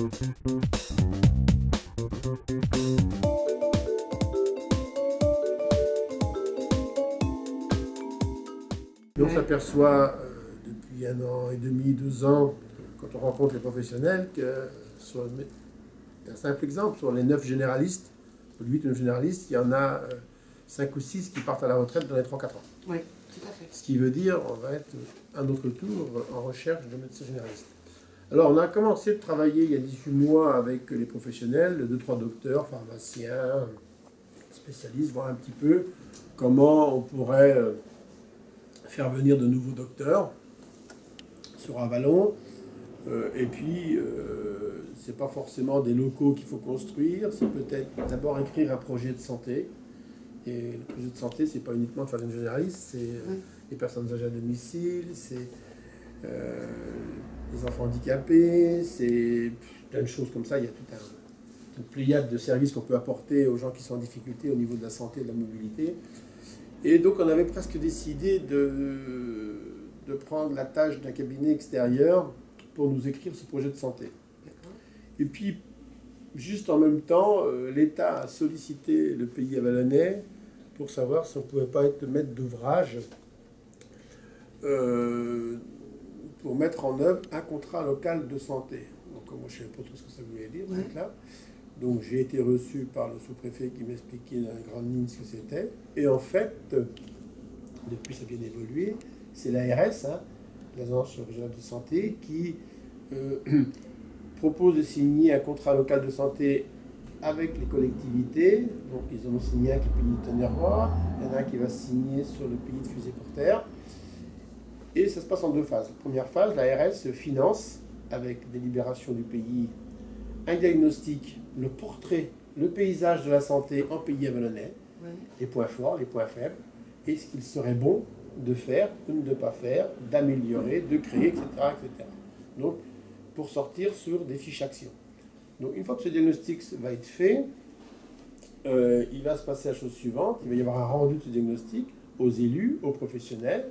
Et on s'aperçoit depuis 1 an et demi, 2 ans, quand on rencontre les professionnels, que sur un simple exemple, sur les 9 généralistes, 8 ou 9 généralistes, il y en a 5 ou 6 qui partent à la retraite dans les 3-4 ans. Oui, tout à fait. Ce qui veut dire on va être un autre tour en recherche de médecins généralistes. Alors on a commencé de travailler il y a 18 mois avec les professionnels, 2-3 docteurs, pharmaciens, spécialistes, voir un petit peu comment on pourrait faire venir de nouveaux docteurs sur Avallon. Et puis, c'est pas forcément des locaux qu'il faut construire, c'est peut-être d'abord écrire un projet de santé. Et le projet de santé, c'est pas uniquement de faire une généraliste, c'est les personnes âgées à domicile, c'est les enfants handicapés, c'est plein de choses comme ça. Il y a toute une pléiade de services qu'on peut apporter aux gens qui sont en difficulté au niveau de la santé et de la mobilité. Et donc, on avait presque décidé de prendre la tâche d'un cabinet extérieur pour nous écrire ce projet de santé. Et puis, juste en même temps, l'État a sollicité le pays avallonnais pour savoir si on ne pouvait pas être maître d'ouvrage pour mettre en œuvre un contrat local de santé. Donc, moi, je ne savais pas trop ce que ça voulait dire, là. Donc, j'ai été reçu par le sous-préfet qui m'expliquait dans la grande ligne ce que c'était. Et en fait, depuis, ça a bien évolué. C'est l'ARS, l'Agence régionale de santé, qui propose de signer un contrat local de santé avec les collectivités. Donc, ils ont signé un qui est pays de Tonnerroy, il y en a un qui va signer sur le pays de Fusée-Porter. Et ça se passe en 2 phases. La première phase, l'ARS finance, avec délibération du pays, un diagnostic, le portrait, le paysage de la santé en pays avallonnais, les points forts, les points faibles, et ce qu'il serait bon de faire ou de ne pas faire, d'améliorer, de créer, etc., etc. Donc, pour sortir sur des fiches actions. Donc, une fois que ce diagnostic va être fait, il va se passer la chose suivante. Il va y avoir un rendu de ce diagnostic aux élus, aux professionnels.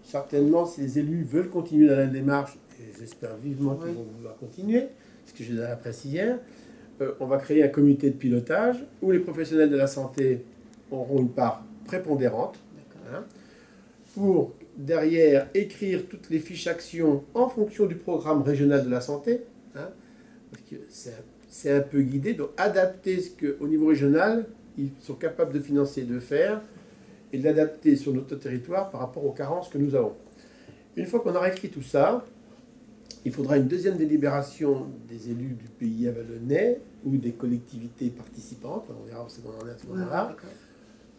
Certainement, si les élus veulent continuer dans la démarche, et j'espère vivement qu'ils vont vouloir continuer, ce que j'ai déjà appris hier, on va créer un comité de pilotage où les professionnels de la santé auront une part prépondérante, pour derrière écrire toutes les fiches actions en fonction du programme régional de la santé, parce que c'est un peu guidé, donc adapter ce qu'au niveau régional, ils sont capables de financer et de faire, et de l'adapter sur notre territoire par rapport aux carences que nous avons. Une fois qu'on aura écrit tout ça, il faudra une deuxième délibération des élus du pays avallonnais ou des collectivités participantes, on verra où c'est qu'on en est à ce moment-là,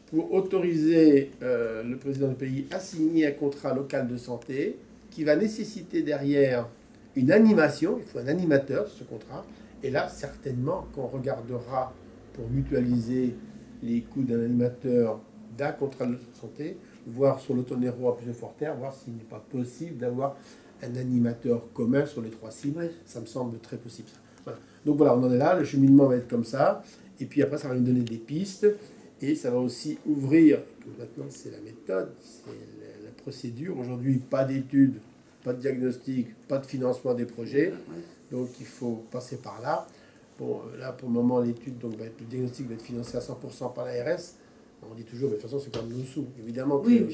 pour autoriser le président du pays à signer un contrat local de santé qui va nécessiter derrière une animation, il faut un animateur sur ce contrat, et là, certainement, qu'on regardera pour mutualiser les coûts d'un animateur d'un contrat de santé, voir sur le Tonnerroy à Fusée-Porter, voir s'il n'est pas possible d'avoir un animateur commun sur les 3 sites. Ça me semble très possible. Ça. Voilà. Donc voilà, on en est là, le cheminement va être comme ça, et puis après, ça va nous donner des pistes, et ça va aussi ouvrir, maintenant c'est la méthode, c'est la procédure. Aujourd'hui, pas d'études, pas de diagnostic, pas de financement des projets, donc il faut passer par là. Bon, là pour le moment, l'étude, donc le diagnostic va être financé à 100% par l'ARS. On dit toujours, mais de toute façon, c'est comme nos sous, évidemment. Oui,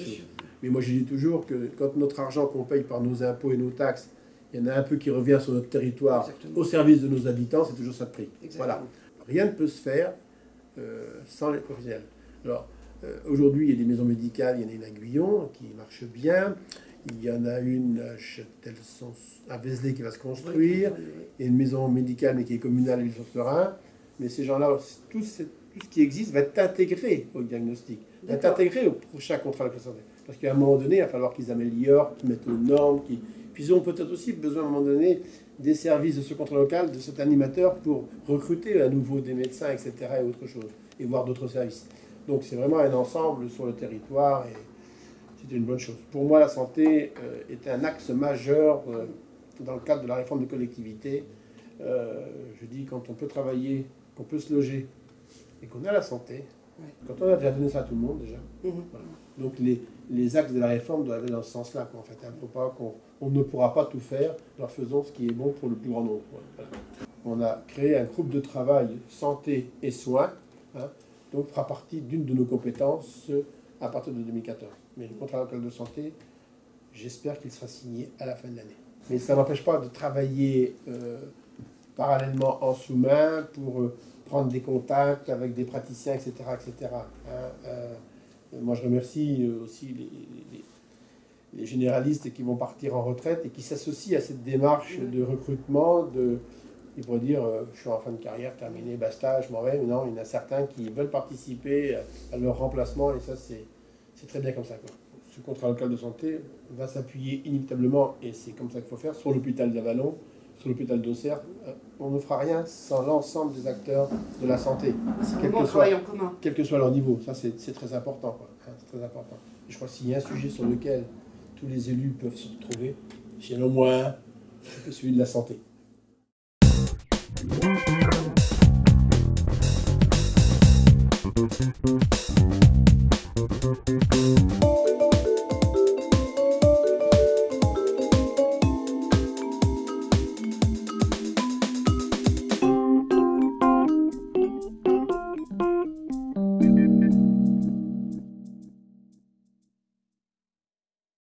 mais moi, je dis toujours que quand notre argent qu'on paye par nos impôts et nos taxes, il y en a un peu qui revient sur notre territoire au service de nos habitants, c'est toujours ça le prix. Voilà. Rien ne peut se faire sans les professionnels. Alors, aujourd'hui, il y a des maisons médicales, il y en a une à Guyon qui marche bien, il y en a une à Vézelay qui va se construire, il y a une maison médicale mais qui est communale à l'Île-sur-Serein, mais ces gens-là, tout ce qui existe va être intégré au diagnostic, va être intégré au prochain contrat de santé. Parce qu'à un moment donné, il va falloir qu'ils améliorent, qu'ils mettent aux normes, puis ils ont peut-être aussi besoin à un moment donné des services de ce contrat local, de cet animateur pour recruter à nouveau des médecins, etc. et autre chose, et voir d'autres services. Donc c'est vraiment un ensemble sur le territoire et c'est une bonne chose. Pour moi, la santé est un axe majeur dans le cadre de la réforme de collectivité. Je dis, quand on peut travailler, qu'on peut se loger et qu'on a la santé, quand on a déjà donné ça à tout le monde déjà. Voilà. Donc les axes de la réforme doivent aller dans ce sens-là. En fait, on ne pourra pas tout faire, en faisant ce qui est bon pour le plus grand nombre. Voilà. on a créé un groupe de travail santé et soins, hein, donc fera partie d'une de nos compétences à partir de 2014. Mais le contrat local de santé, j'espère qu'il sera signé à la fin de l'année. Mais ça n'empêche pas de travailler parallèlement en sous-main pour prendre des contacts avec des praticiens, etc. etc. Moi, je remercie aussi les généralistes qui vont partir en retraite et qui s'associent à cette démarche de recrutement. Ils pourraient dire je suis en fin de carrière, terminé, basta, je m'en vais. Mais non, il y en a certains qui veulent participer à leur remplacement et ça, c'est très bien comme ça, quoi. Ce contrat local de santé va s'appuyer inévitablement, et c'est comme ça qu'il faut faire, sur l'hôpital d'Avallon, sur l'hôpital d'Auxerre. On ne fera rien sans l'ensemble des acteurs de la santé, quel que soit leur niveau. Ça, c'est très important, quoi. C'est très important. Et je crois que s'il y a un sujet sur lequel tous les élus peuvent se retrouver, c'est au moins celui de la santé.